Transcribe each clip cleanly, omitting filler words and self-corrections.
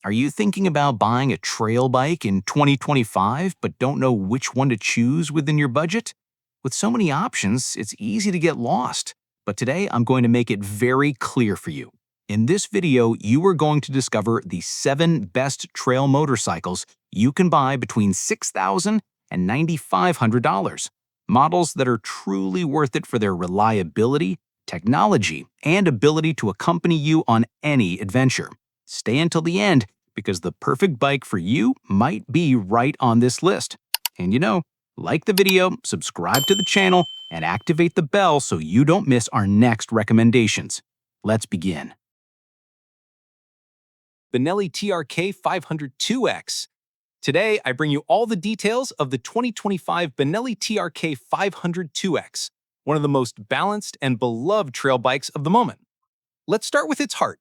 Are you thinking about buying a trail bike in 2025 but don't know which one to choose within your budget? With so many options, it's easy to get lost. But today, I'm going to make it very clear for you. In this video, you are going to discover the 7 best trail motorcycles you can buy between $6,000 and $9,500. Models that are truly worth it for their reliability, technology, and ability to accompany you on any adventure. Stay until the end, because the perfect bike for you might be right on this list. And like the video, subscribe to the channel, and activate the bell so you don't miss our next recommendations. Let's begin. BENELLI TRK 502X. Today, I bring you all the details of the 2025 BENELLI TRK 502X, one of the most balanced and beloved trail bikes of the moment. Let's start with its heart.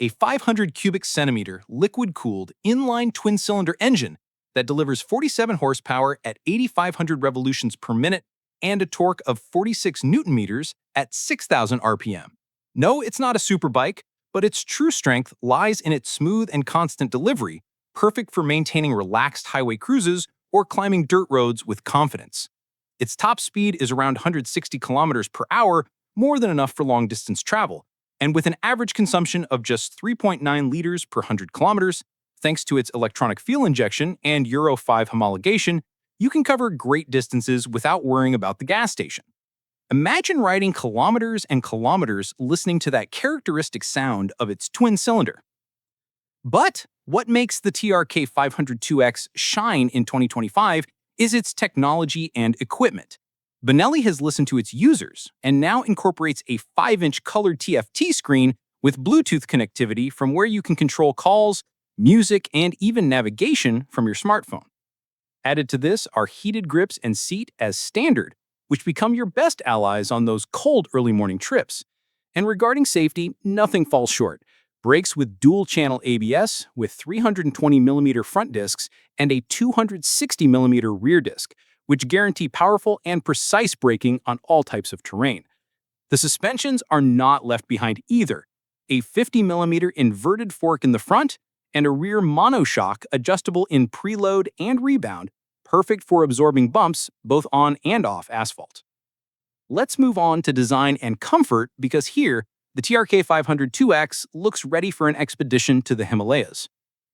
A 500 cubic centimeter liquid-cooled inline twin-cylinder engine that delivers 47 horsepower at 8,500 revolutions per minute and a torque of 46 newton meters at 6,000 RPM. No, it's not a super bike, but its true strength lies in its smooth and constant delivery, perfect for maintaining relaxed highway cruises or climbing dirt roads with confidence. Its top speed is around 160 kilometers per hour, more than enough for long-distance travel, and with an average consumption of just 3.9 liters per 100 kilometers, thanks to its electronic fuel injection and Euro 5 homologation, you can cover great distances without worrying about the gas station. Imagine riding kilometers and kilometers listening to that characteristic sound of its twin cylinder. But what makes the TRK 502X shine in 2025 is its technology and equipment. BENELLI has listened to its users and now incorporates a 5-inch colored TFT screen with Bluetooth connectivity from where you can control calls, music, and even navigation from your smartphone. Added to this are heated grips and seat as standard, which become your best allies on those cold early morning trips. And regarding safety, nothing falls short. Brakes with dual-channel ABS with 320mm front discs and a 260mm rear disc, which guarantee powerful and precise braking on all types of terrain. The suspensions are not left behind either. A 50mm inverted fork in the front and a rear monoshock adjustable in preload and rebound, perfect for absorbing bumps both on and off asphalt. Let's move on to design and comfort, because here, the TRK 502X looks ready for an expedition to the Himalayas.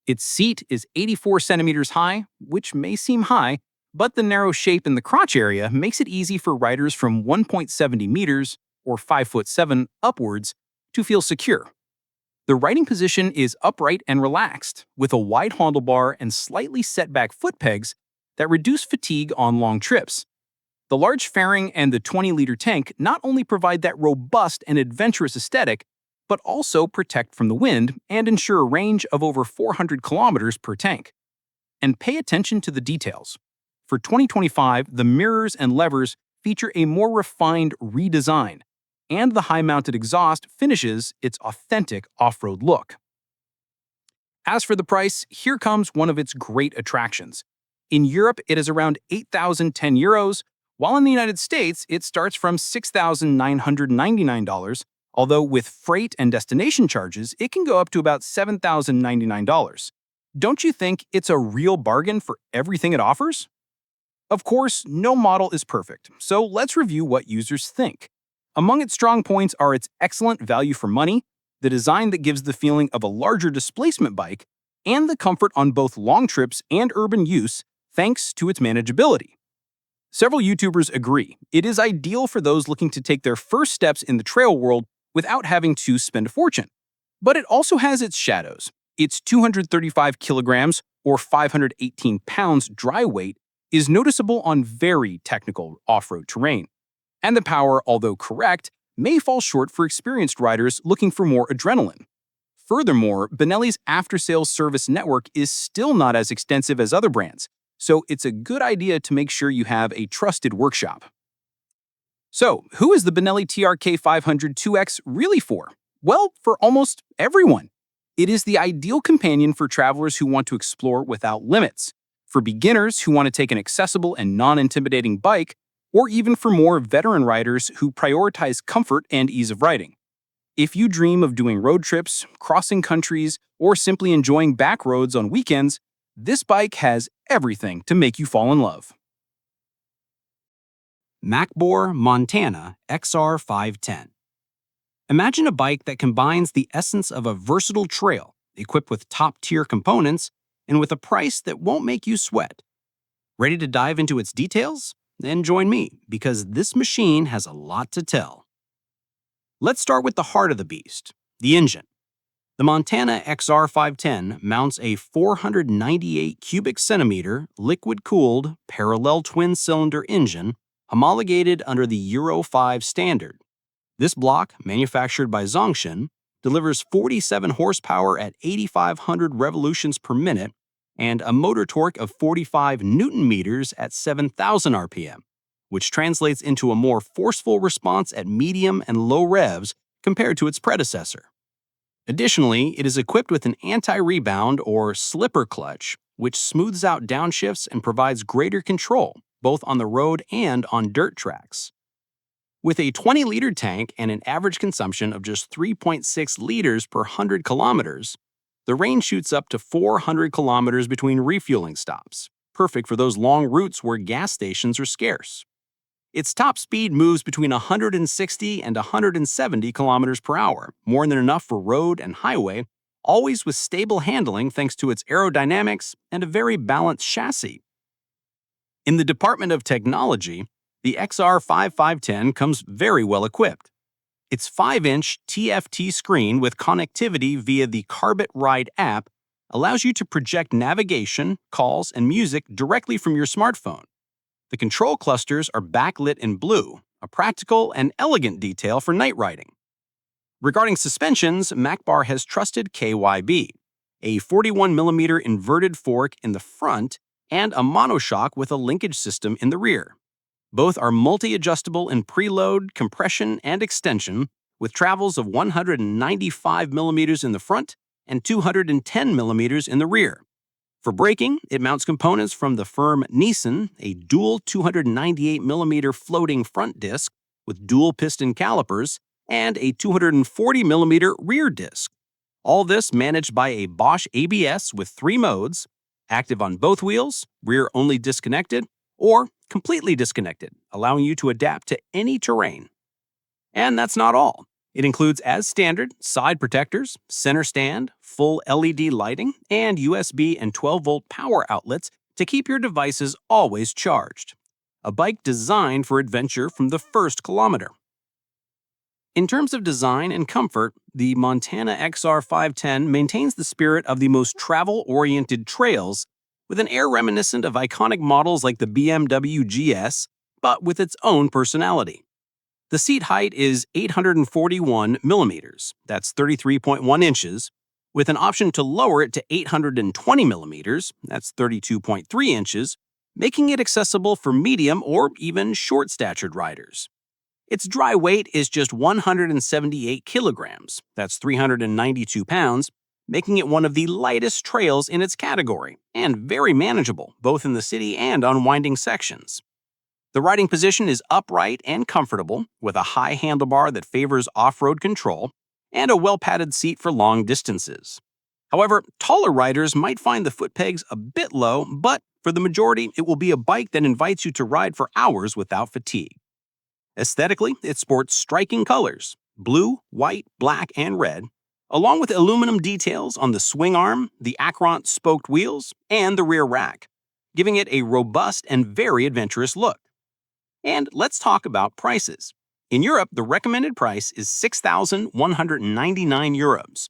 Its seat is 84 centimeters high, which may seem high, but the narrow shape in the crotch area makes it easy for riders from 1.70 meters, or 5'7", upwards, to feel secure. The riding position is upright and relaxed, with a wide handlebar and slightly set back foot pegs that reduce fatigue on long trips. The large fairing and the 20-liter tank not only provide that robust and adventurous aesthetic, but also protect from the wind and ensure a range of over 400 kilometers per tank. And pay attention to the details. For 2025, the mirrors and levers feature a more refined redesign, and the high-mounted exhaust finishes its authentic off-road look. As for the price, here comes one of its great attractions. In Europe, it is around 8,010 euros, while in the United States, it starts from $6,999, although with freight and destination charges, it can go up to about $7,099. Don't you think it's a real bargain for everything it offers? Of course, no model is perfect, so let's review what users think. Among its strong points are its excellent value for money, the design that gives the feeling of a larger displacement bike, and the comfort on both long trips and urban use thanks to its manageability. Several YouTubers agree it is ideal for those looking to take their first steps in the trail world without having to spend a fortune. But it also has its shadows. Its 235 kilograms, or 518 pounds dry weight, is noticeable on very technical off-road terrain. And the power, although correct, may fall short for experienced riders looking for more adrenaline. Furthermore, BENELLI's after-sales service network is still not as extensive as other brands, so it's a good idea to make sure you have a trusted workshop. So, who is the BENELLI TRK 502X really for? Well, for almost everyone. It is the ideal companion for travelers who want to explore without limits, for beginners who want to take an accessible and non-intimidating bike, or even for more veteran riders who prioritize comfort and ease of riding. If you dream of doing road trips, crossing countries, or simply enjoying back roads on weekends, this bike has everything to make you fall in love. MACBOR Montana XR510. Imagine a bike that combines the essence of a versatile trail, equipped with top-tier components, and with a price that won't make you sweat. Ready to dive into its details? Then join me, because this machine has a lot to tell. Let's start with the heart of the beast, the engine. The Montana XR510 mounts a 498 cubic centimeter liquid-cooled parallel twin-cylinder engine homologated under the Euro 5 standard. This block, manufactured by Zongshin, delivers 47 horsepower at 8,500 revolutions per minute and a motor torque of 45 newton meters at 7,000 RPM, which translates into a more forceful response at medium and low revs compared to its predecessor. Additionally, it is equipped with an anti-rebound or slipper clutch, which smooths out downshifts and provides greater control, both on the road and on dirt tracks. With a 20-liter tank and an average consumption of just 3.6 liters per 100 kilometers, the range shoots up to 400 kilometers between refueling stops, perfect for those long routes where gas stations are scarce. Its top speed moves between 160 and 170 kilometers per hour, more than enough for road and highway, always with stable handling thanks to its aerodynamics and a very balanced chassis. In the Department of Technology, the XR5510 comes very well equipped. Its 5-inch TFT screen with connectivity via the Carbit Ride app allows you to project navigation, calls, and music directly from your smartphone. The control clusters are backlit in blue, a practical and elegant detail for night riding. Regarding suspensions, MACBOR has trusted KYB, a 41mm inverted fork in the front and a monoshock with a linkage system in the rear. Both are multi-adjustable in preload, compression, and extension, with travels of 195mm in the front and 210mm in the rear. For braking, it mounts components from the firm Nissan, a dual 298mm floating front disc with dual piston calipers, and a 240mm rear disc. All this managed by a Bosch ABS with 3 modes, active on both wheels, rear only disconnected, or completely disconnected, allowing you to adapt to any terrain. And that's not all. It includes, as standard, side protectors, center stand, full LED lighting, and USB and 12-volt power outlets to keep your devices always charged. A bike designed for adventure from the first kilometer. In terms of design and comfort, the Montana XR510 maintains the spirit of the most travel-oriented trails with an air reminiscent of iconic models like the BMW GS, but with its own personality. The seat height is 841 millimeters, that's 33.1 inches, with an option to lower it to 820 millimeters, that's 32.3 inches, making it accessible for medium or even short-statured riders. Its dry weight is just 178 kilograms, that's 392 pounds, making it one of the lightest trails in its category, and very manageable, both in the city and on winding sections. The riding position is upright and comfortable, with a high handlebar that favors off-road control, and a well-padded seat for long distances. However, taller riders might find the foot pegs a bit low, but for the majority, it will be a bike that invites you to ride for hours without fatigue. Aesthetically, it sports striking colors, blue, white, black, and red, along with aluminum details on the swing arm, the Acront spoked wheels, and the rear rack, giving it a robust and very adventurous look. And let's talk about prices. In Europe, the recommended price is 6,199 euros.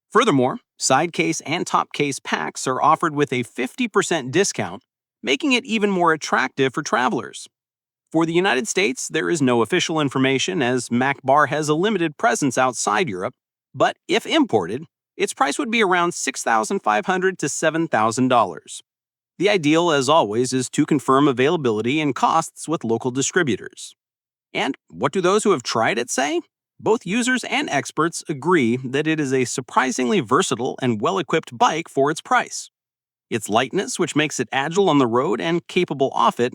Furthermore, side case and top case packs are offered with a 50% discount, making it even more attractive for travelers. For the United States, there is no official information as MACBOR has a limited presence outside Europe, but if imported, its price would be around $6,500 to $7,000. The ideal, as always, is to confirm availability and costs with local distributors. And what do those who have tried it say? Both users and experts agree that it is a surprisingly versatile and well-equipped bike for its price. Its lightness, which makes it agile on the road and capable off it,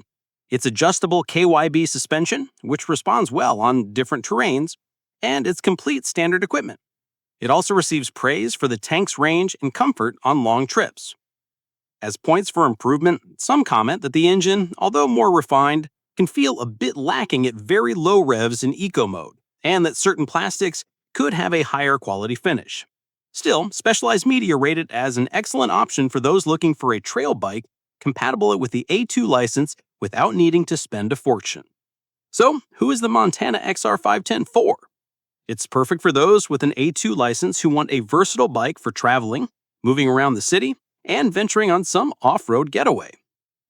its adjustable KYB suspension, which responds well on different terrains, and its complete standard equipment. It also receives praise for the tank's range and comfort on long trips. As points for improvement, some comment that the engine, although more refined, can feel a bit lacking at very low revs in eco mode, and that certain plastics could have a higher quality finish. Still, Specialized Media rate it as an excellent option for those looking for a trail bike compatible with the A2 license without needing to spend a fortune. So, who is the Montana XR510 for? It's perfect for those with an A2 license who want a versatile bike for traveling, moving around the city, and venturing on some off-road getaway.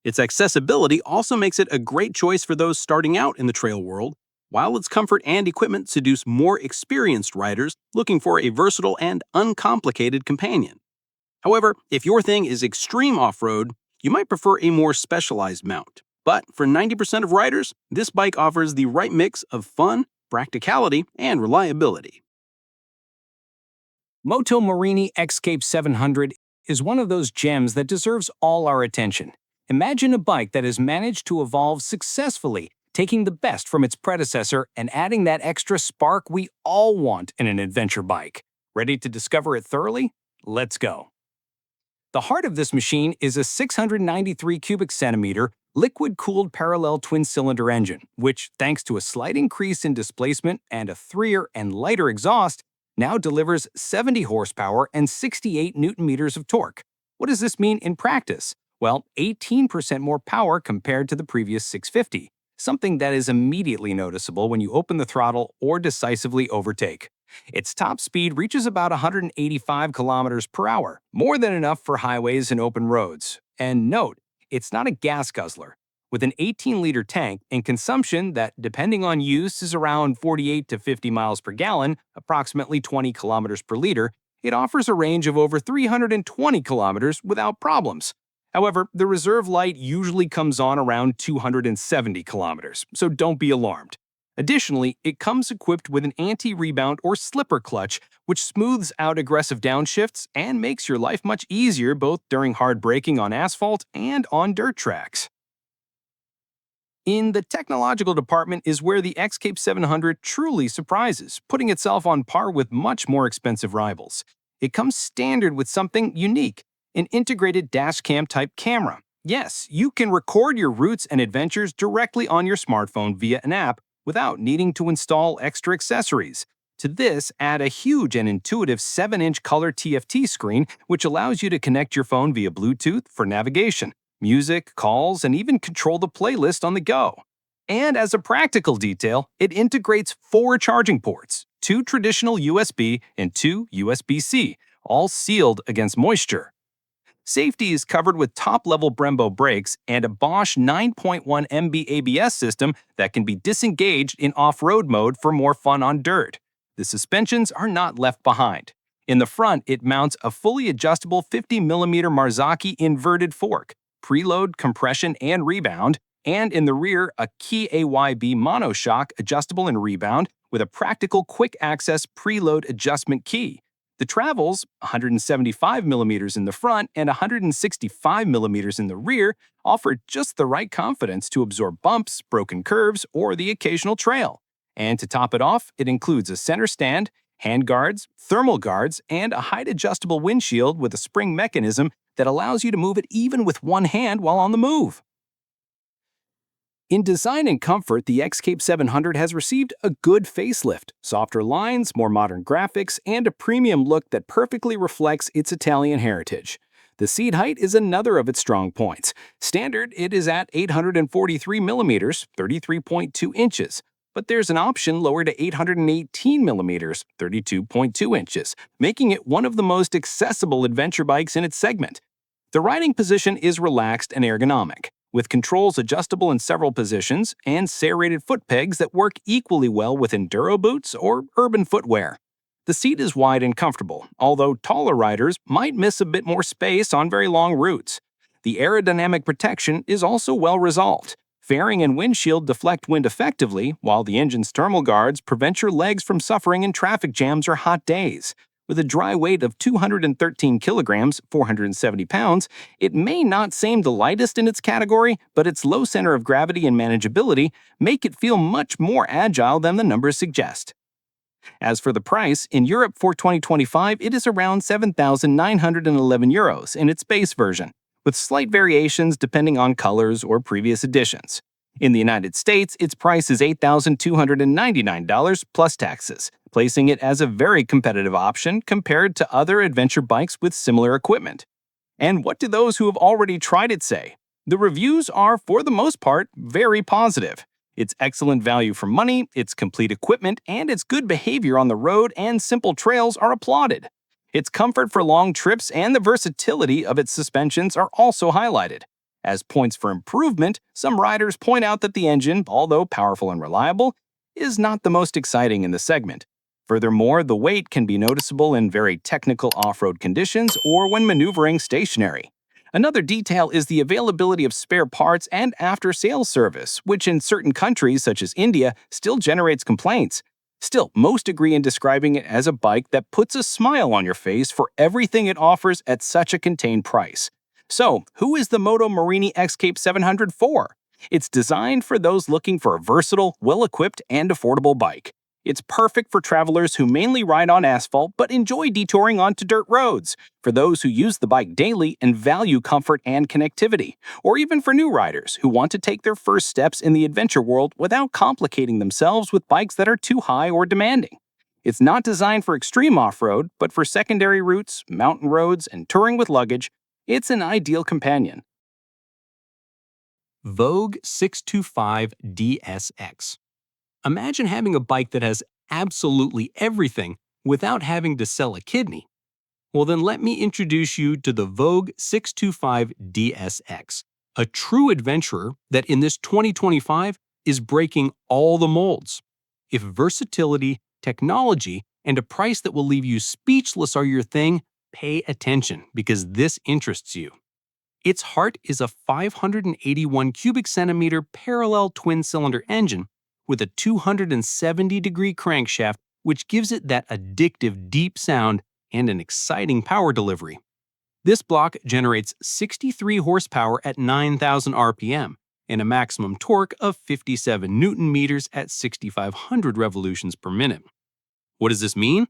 Its accessibility also makes it a great choice for those starting out in the trail world, while its comfort and equipment seduce more experienced riders looking for a versatile and uncomplicated companion. However, if your thing is extreme off-road, you might prefer a more specialized mount. But for 90% of riders, this bike offers the right mix of fun, practicality, and reliability. MOTO Morini Escape 700 is one of those gems that deserves all our attention. Imagine a bike that has managed to evolve successfully, taking the best from its predecessor and adding that extra spark we all want in an adventure bike. Ready to discover it thoroughly? Let's go. The heart of this machine is a 693 cubic centimeter liquid-cooled parallel twin-cylinder engine, which, thanks to a slight increase in displacement and a 3-er and lighter exhaust, now delivers 70 horsepower and 68 newton-meters of torque. What does this mean in practice? Well, 18% more power compared to the previous 650, something that is immediately noticeable when you open the throttle or decisively overtake. Its top speed reaches about 185 kilometers per hour, more than enough for highways and open roads. And note, it's not a gas guzzler. With an 18-liter tank and consumption that, depending on use, is around 48 to 50 miles per gallon, approximately 20 kilometers per liter, it offers a range of over 320 kilometers without problems. However, the reserve light usually comes on around 270 kilometers, so don't be alarmed. Additionally, it comes equipped with an anti-rebound or slipper clutch, which smooths out aggressive downshifts and makes your life much easier both during hard braking on asphalt and on dirt tracks. In the technological department is where the Escape 700 truly surprises, putting itself on par with much more expensive rivals. It comes standard with something unique, an integrated dashcam type camera. Yes, you can record your routes and adventures directly on your smartphone via an app without needing to install extra accessories. To this, add a huge and intuitive 7-inch color TFT screen, which allows you to connect your phone via Bluetooth for navigation, music, calls, and even control the playlist on the go. And as a practical detail, it integrates 4 charging ports, 2 traditional USB and 2 USB-C, all sealed against moisture. Safety is covered with top-level Brembo brakes and a Bosch 9.1 MB ABS system that can be disengaged in off-road mode for more fun on dirt. The suspensions are not left behind. In the front, it mounts a fully adjustable 50mm Marzocchi inverted fork, preload, compression, and rebound, and in the rear, a Key AYB monoshock adjustable in rebound with a practical quick-access preload adjustment key. The travels, 175mm in the front and 165mm in the rear, offer just the right confidence to absorb bumps, broken curves, or the occasional trail. And to top it off, it includes a center stand, hand guards, thermal guards, and a height-adjustable windshield with a spring mechanism that allows you to move it even with one hand while on the move. In design and comfort, the Escape 700 has received a good facelift, softer lines, more modern graphics, and a premium look that perfectly reflects its Italian heritage. The seat height is another of its strong points. Standard, it is at 843mm, 33.2 inches, but there's an option lower to 818mm, 32.2 inches, making it one of the most accessible adventure bikes in its segment. The riding position is relaxed and ergonomic, with controls adjustable in several positions and serrated foot pegs that work equally well with enduro boots or urban footwear. The seat is wide and comfortable, although taller riders might miss a bit more space on very long routes. The aerodynamic protection is also well resolved. Fairing and windshield deflect wind effectively, while the engine's thermal guards prevent your legs from suffering in traffic jams or hot days. With a dry weight of 213 kilograms, 470 pounds, it may not seem the lightest in its category, but its low center of gravity and manageability make it feel much more agile than the numbers suggest. As for the price, in Europe for 2025, it is around €7,911 in its base version, with slight variations depending on colors or previous editions. In the United States, its price is $8,299 plus taxes, placing it as a very competitive option compared to other adventure bikes with similar equipment. And what do those who have already tried it say? The reviews are, for the most part, very positive. Its excellent value for money, its complete equipment, and its good behavior on the road and simple trails are applauded. Its comfort for long trips and the versatility of its suspensions are also highlighted. As points for improvement, some riders point out that the engine, although powerful and reliable, is not the most exciting in the segment. Furthermore, the weight can be noticeable in very technical off-road conditions or when maneuvering stationary. Another detail is the availability of spare parts and after-sales service, which in certain countries such as India still generates complaints. Still, most agree in describing it as a bike that puts a smile on your face for everything it offers at such a contained price. So, who is the Moto Morini X-Cape 700 for? It's designed for those looking for a versatile, well-equipped, and affordable bike. It's perfect for travelers who mainly ride on asphalt but enjoy detouring onto dirt roads, for those who use the bike daily and value comfort and connectivity, or even for new riders who want to take their first steps in the adventure world without complicating themselves with bikes that are too high or demanding. It's not designed for extreme off-road, but for secondary routes, mountain roads, and touring with luggage, it's an ideal companion. VOGE 625 DSX. Imagine having a bike that has absolutely everything without having to sell a kidney. Well, then let me introduce you to the VOGE 625 DSX, a true adventurer that in this 2025 is breaking all the molds. If versatility, technology, and a price that will leave you speechless are your thing, pay attention because this interests you. Its heart is a 581 cubic centimeter parallel twin-cylinder engine with a 270-degree crankshaft, which gives it that addictive deep sound and an exciting power delivery. This block generates 63 horsepower at 9,000 RPM and a maximum torque of 57 Newton meters at 6,500 revolutions per minute. What does this mean?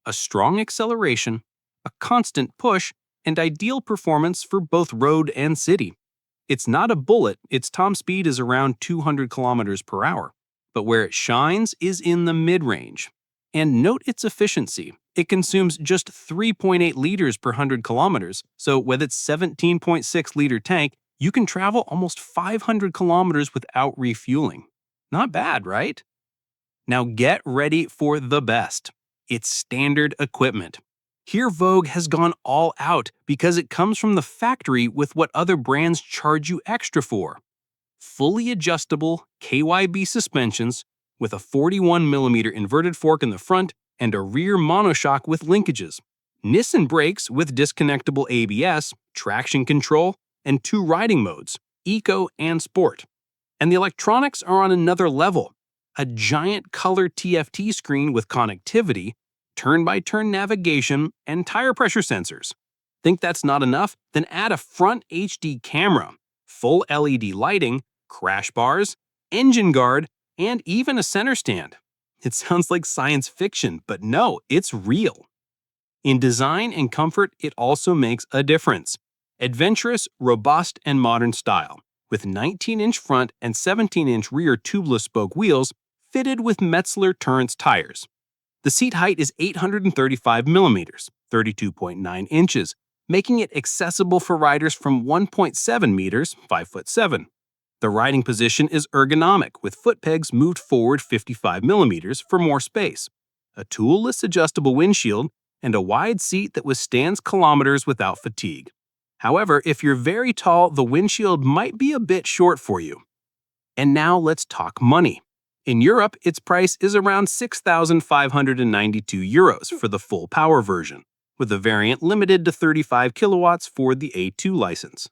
A strong acceleration, a constant push, and ideal performance for both road and city. It's not a bullet, its top speed is around 200 kilometers per hour, but where it shines is in the mid-range. And note its efficiency. It consumes just 3.8 liters per 100 kilometers, so with its 17.6-liter tank, you can travel almost 500 kilometers without refueling. Not bad, right? Now get ready for the best. It's standard equipment. Here VOGE has gone all out because it comes from the factory with what other brands charge you extra for. Fully adjustable KYB suspensions with a 41mm inverted fork in the front and a rear monoshock with linkages. Nissan brakes with disconnectable ABS, traction control, and 2 riding modes, Eco and Sport. And the electronics are on another level. A giant color TFT screen with connectivity, turn-by-turn navigation, and tire pressure sensors. Think that's not enough? Then add a front HD camera, full LED lighting, crash bars, engine guard, and even a center stand. It sounds like science fiction, but no, it's real. In design and comfort, it also makes a difference. Adventurous, robust, and modern style, with 19-inch front and 17-inch rear tubeless spoke wheels fitted with Metzeler Turrets tires. The seat height is 835 millimeters, 32.9 inches, making it accessible for riders from 1.7 meters, 5'7". The riding position is ergonomic, with foot pegs moved forward 55 millimeters for more space, a tool-less adjustable windshield, and a wide seat that withstands kilometers without fatigue. However, if you're very tall, the windshield might be a bit short for you. And now let's talk money. In Europe, its price is around €6,592 for the full power version, with a variant limited to 35 kilowatts for the A2 license.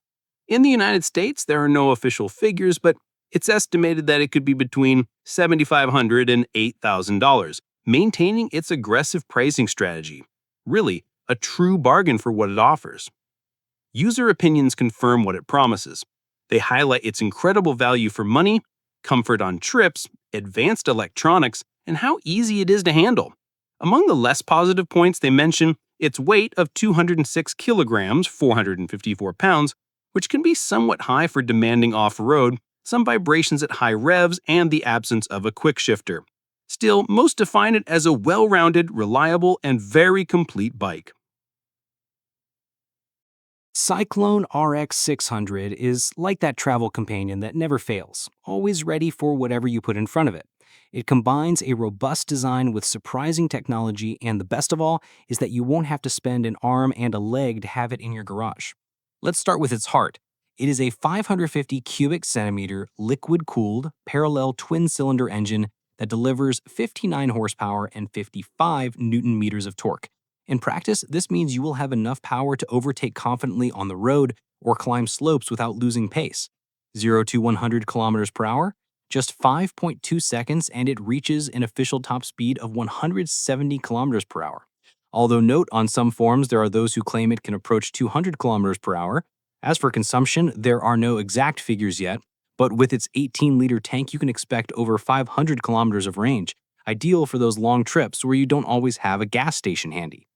In the United States, there are no official figures, but it's estimated that it could be between $7,500 and $8,000, maintaining its aggressive pricing strategy. Really, a true bargain for what it offers. User opinions confirm what it promises. They highlight its incredible value for money, comfort on trips, advanced electronics, and how easy it is to handle. Among the less positive points, they mention its weight of 206 kilograms, 454 pounds, which can be somewhat high for demanding off-road, some vibrations at high revs, and the absence of a quick shifter. Still, most define it as a well-rounded, reliable, and very complete bike. CYCLONE RX 600 is like that travel companion that never fails, always ready for whatever you put in front of it. It combines a robust design with surprising technology, and the best of all is that you won't have to spend an arm and a leg to have it in your garage. Let's start with its heart. It is a 550 cubic centimeter liquid-cooled parallel twin-cylinder engine that delivers 59 horsepower and 55 newton meters of torque. In practice, this means you will have enough power to overtake confidently on the road or climb slopes without losing pace. 0 to 100 kilometers per hour, just 5.2 seconds, and it reaches an official top speed of 170 kilometers per hour. Although note, on some forums there are those who claim it can approach 200 kilometers per hour. As for consumption, there are no exact figures yet, but with its 18-liter tank you can expect over 500 kilometers of range, ideal for those long trips where you don't always have a gas station handy.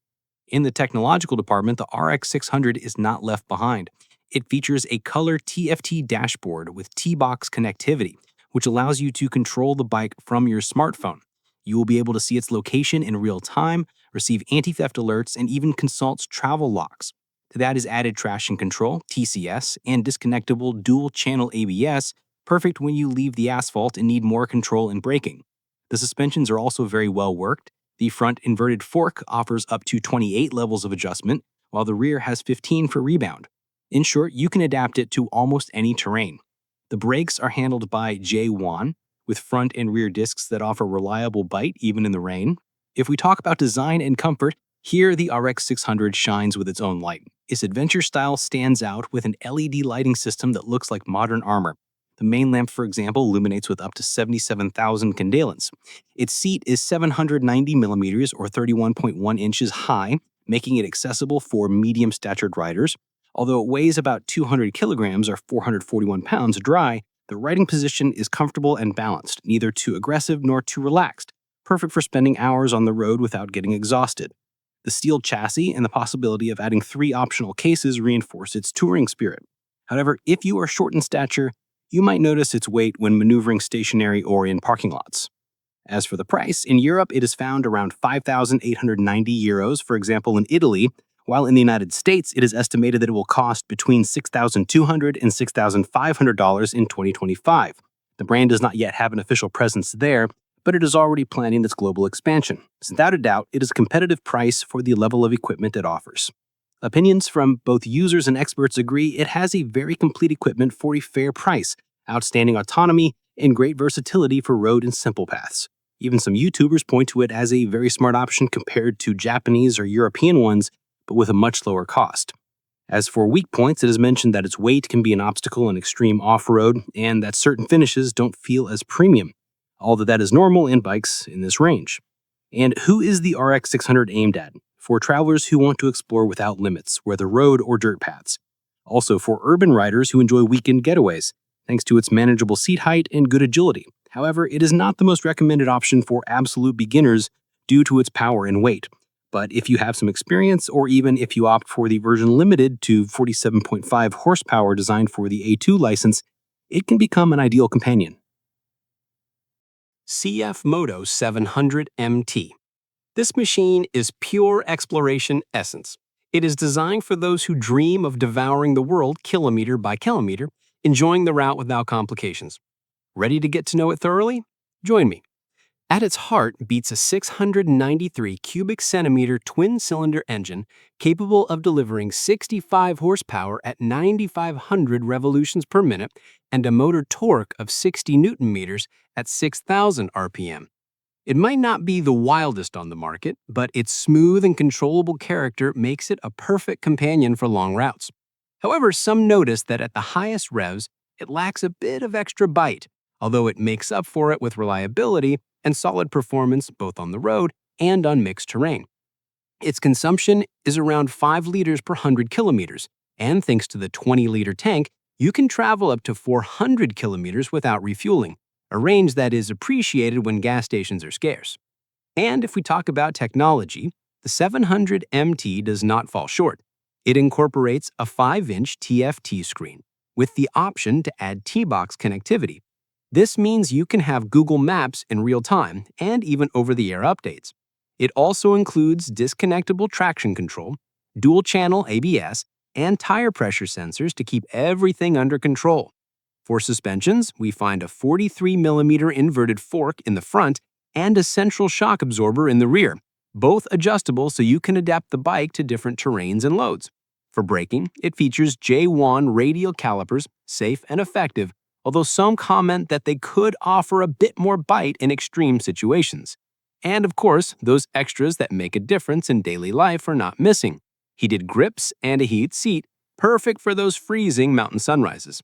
In the technological department, the RX 600 is not left behind. It features a color TFT dashboard with T-Box connectivity, which allows you to control the bike from your smartphone. You will be able to see its location in real time, receive anti-theft alerts, and even consult travel logs. To that is added traction control, TCS, and disconnectable dual-channel ABS, perfect when you leave the asphalt and need more control in braking. The suspensions are also very well worked. The front inverted fork offers up to 28 levels of adjustment, while the rear has 15 for rebound. In short, you can adapt it to almost any terrain. The brakes are handled by J1, with front and rear discs that offer reliable bite even in the rain. If we talk about design and comfort, here the RX 600 shines with its own light. Its adventure style stands out with an LED lighting system that looks like modern armor. The main lamp, for example, illuminates with up to 77,000 candela. Its seat is 790 millimeters or 31.1 inches high, making it accessible for medium-statured riders. Although it weighs about 200 kilograms or 441 pounds dry, the riding position is comfortable and balanced, neither too aggressive nor too relaxed, perfect for spending hours on the road without getting exhausted. The steel chassis and the possibility of adding 3 optional cases reinforce its touring spirit. However, if you are short in stature, you might notice its weight when maneuvering stationary or in parking lots. As for the price, in Europe it is found around 5,890 euros, for example in Italy, while in the United States it is estimated that it will cost between $6,200 and $6,500 in 2025. The brand does not yet have an official presence there, but it is already planning its global expansion. So without a doubt, it is a competitive price for the level of equipment it offers. Opinions from both users and experts agree it has a very complete equipment for a fair price, outstanding autonomy, and great versatility for road and simple paths. Even some YouTubers point to it as a very smart option compared to Japanese or European ones, but with a much lower cost. As for weak points, it is mentioned that its weight can be an obstacle in extreme off-road, and that certain finishes don't feel as premium, although that is normal in bikes in this range. And who is the RX 600 aimed at? For travelers who want to explore without limits, whether road or dirt paths. Also for urban riders who enjoy weekend getaways, thanks to its manageable seat height and good agility. However, it is not the most recommended option for absolute beginners due to its power and weight. But if you have some experience, or even if you opt for the version limited to 47.5 horsepower designed for the A2 license, it can become an ideal companion. CFMOTO 700 MT. This machine is pure exploration essence. It is designed for those who dream of devouring the world kilometer by kilometer, enjoying the route without complications. Ready to get to know it thoroughly? Join me. At its heart beats a 693 cubic centimeter twin-cylinder engine capable of delivering 65 horsepower at 9,500 revolutions per minute and a motor torque of 60 newton meters at 6,000 RPM. It might not be the wildest on the market, but its smooth and controllable character makes it a perfect companion for long routes. However, some notice that at the highest revs, it lacks a bit of extra bite, although it makes up for it with reliability and solid performance both on the road and on mixed terrain. Its consumption is around 5 liters per 100 kilometers, and thanks to the 20-liter tank, you can travel up to 400 kilometers without refueling, a range that is appreciated when gas stations are scarce. And if we talk about technology, the 700 MT does not fall short. It incorporates a 5-inch TFT screen with the option to add T-Box connectivity. This means you can have Google Maps in real time and even over-the-air updates. It also includes disconnectable traction control, dual-channel ABS, and tire pressure sensors to keep everything under control. For suspensions, we find a 43mm inverted fork in the front and a central shock absorber in the rear, both adjustable so you can adapt the bike to different terrains and loads. For braking, it features J1 radial calipers, safe and effective, although some comment that they could offer a bit more bite in extreme situations. And of course, those extras that make a difference in daily life are not missing. Heated grips and a heated seat, perfect for those freezing mountain sunrises.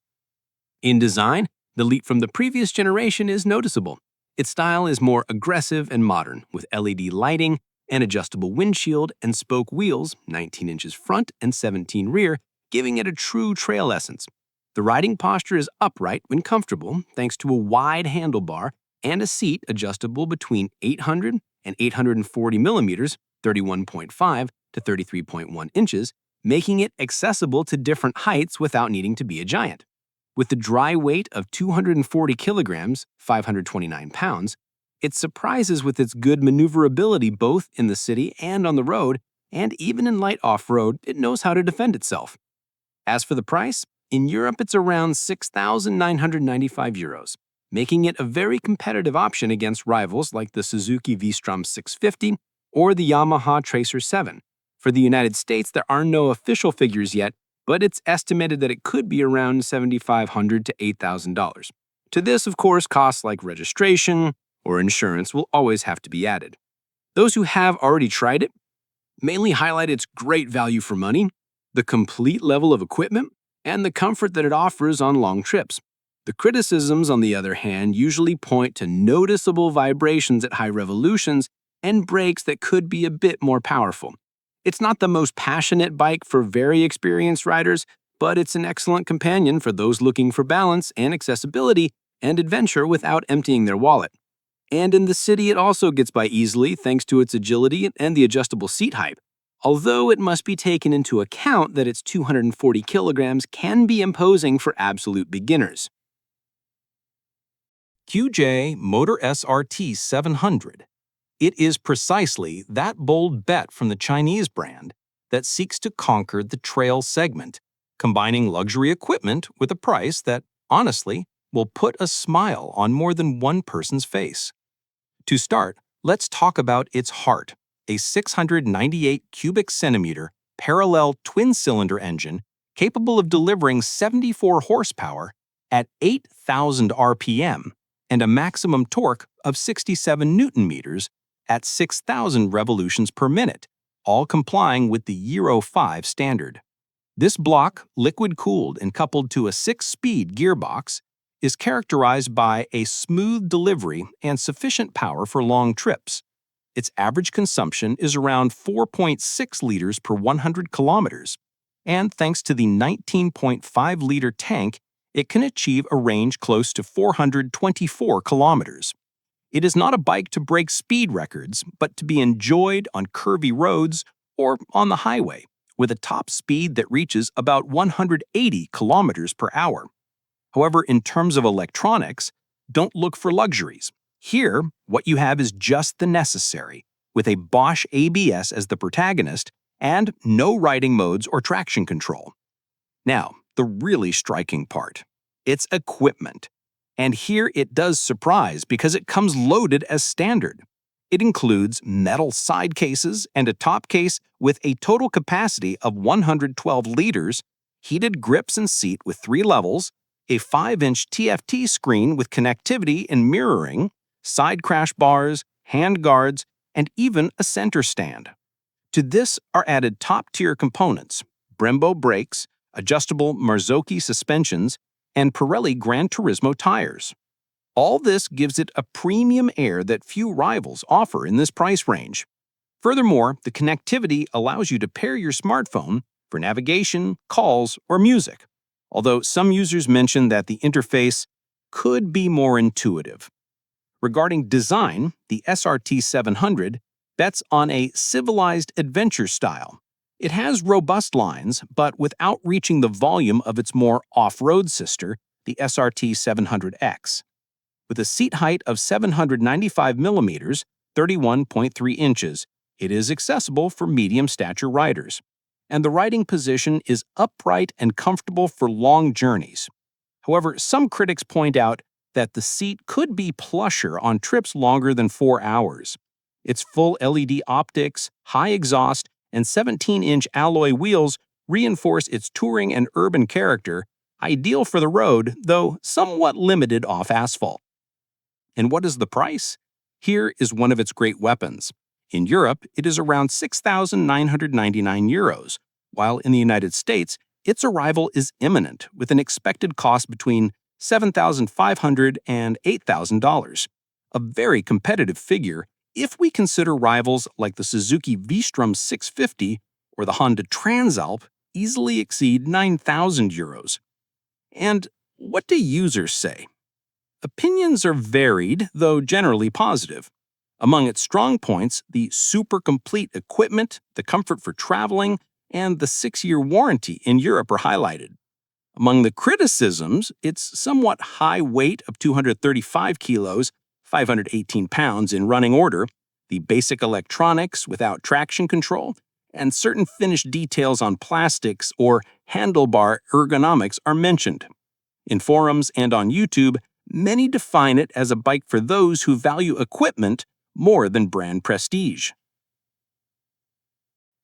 In design, the leap from the previous generation is noticeable. Its style is more aggressive and modern, with LED lighting, an adjustable windshield, and spoke wheels, 19 inches front and 17 rear, giving it a true trail essence. The riding posture is upright when comfortable thanks to a wide handlebar and a seat adjustable between 800 and 840 millimeters, 31.5 to 33.1 inches, making it accessible to different heights without needing to be a giant. With the dry weight of 240 kilograms, 529 pounds, it surprises with its good maneuverability both in the city and on the road, and even in light off-road, it knows how to defend itself. As for the price, in Europe it's around 6,995 euros, making it a very competitive option against rivals like the Suzuki V-Strom 650 or the Yamaha Tracer 7. For the United States, there are no official figures yet, but it's estimated that it could be around $7,500 to $8,000. To this, of course, costs like registration or insurance will always have to be added. Those who have already tried it mainly highlight its great value for money, the complete level of equipment, and the comfort that it offers on long trips. The criticisms, on the other hand, usually point to noticeable vibrations at high revolutions and brakes that could be a bit more powerful. It's not the most passionate bike for very experienced riders, but it's an excellent companion for those looking for balance and accessibility and adventure without emptying their wallet. And in the city, it also gets by easily thanks to its agility and the adjustable seat height, although it must be taken into account that its 240 kilograms can be imposing for absolute beginners. QJ Motor SRT 700. It is precisely that bold bet from the Chinese brand that seeks to conquer the trail segment, combining luxury equipment with a price that, honestly, will put a smile on more than one person's face. To start, let's talk about its heart, a 698 cubic centimeter parallel twin-cylinder engine capable of delivering 74 horsepower at 8,000 RPM and a maximum torque of 67 Newton-meters at 6,000 revolutions per minute, all complying with the Euro 5 standard. This block, liquid-cooled and coupled to a 6-speed gearbox, is characterized by a smooth delivery and sufficient power for long trips. Its average consumption is around 4.6 liters per 100 kilometers, and thanks to the 19.5-liter tank, it can achieve a range close to 424 kilometers. It is not a bike to break speed records, but to be enjoyed on curvy roads or on the highway, with a top speed that reaches about 180 kilometers per hour. However, in terms of electronics, don't look for luxuries. Here, what you have is just the necessary, with a Bosch ABS as the protagonist and no riding modes or traction control. Now, the really striking part. It's equipment. And here it does surprise because it comes loaded as standard. It includes metal side cases and a top case with a total capacity of 112 liters, heated grips and seat with 3 levels, a 5-inch TFT screen with connectivity and mirroring, side crash bars, hand guards, and even a center stand. To this are added top-tier components, Brembo brakes, adjustable Marzocchi suspensions, and Pirelli Gran Turismo tires. All this gives it a premium air that few rivals offer in this price range. Furthermore, the connectivity allows you to pair your smartphone for navigation, calls, or music, although some users mention that the interface could be more intuitive. Regarding design, the SRT 700 bets on a civilized adventure style. It has robust lines, but without reaching the volume of its more off-road sister, the SRT 700X. With a seat height of 795 millimeters, 31.3 inches, it is accessible for medium-stature riders. And the riding position is upright and comfortable for long journeys. However, some critics point out that the seat could be plusher on trips longer than 4 hours. Its full LED optics, high exhaust, and 17-inch alloy wheels reinforce its touring and urban character, ideal for the road, though somewhat limited off asphalt. And what is the price? Here is one of its great weapons. In Europe, it is around 6,999 euros, while in the United States, its arrival is imminent, with an expected cost between $7,500 and $8,000. A very competitive figure if we consider rivals like the Suzuki V-Strom 650 or the Honda Transalp easily exceed 9,000 euros. And what do users say? Opinions are varied, though generally positive. Among its strong points, the super complete equipment, the comfort for traveling, and the 6-year warranty in Europe are highlighted. Among the criticisms, its somewhat high weight of 235 kilos, 518 pounds in running order, the basic electronics without traction control, and certain finished details on plastics or handlebar ergonomics are mentioned. In forums and on YouTube, many define it as a bike for those who value equipment more than brand prestige.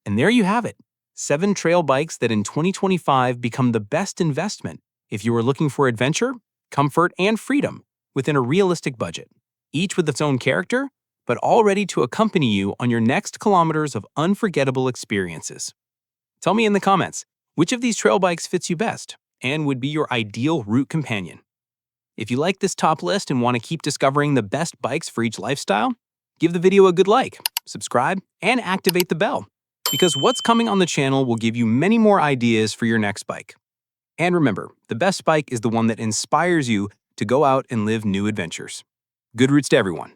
And there you have it. 7 trail bikes that in 2025 become the best investment if you are looking for adventure, comfort, and freedom within a realistic budget, each with its own character, but all ready to accompany you on your next kilometers of unforgettable experiences. Tell me in the comments, which of these trail bikes fits you best and would be your ideal route companion? If you like this top list and want to keep discovering the best bikes for each lifestyle, give the video a good like, subscribe, and activate the bell, because what's coming on the channel will give you many more ideas for your next bike. And remember, the best bike is the one that inspires you to go out and live new adventures. Good routes to everyone.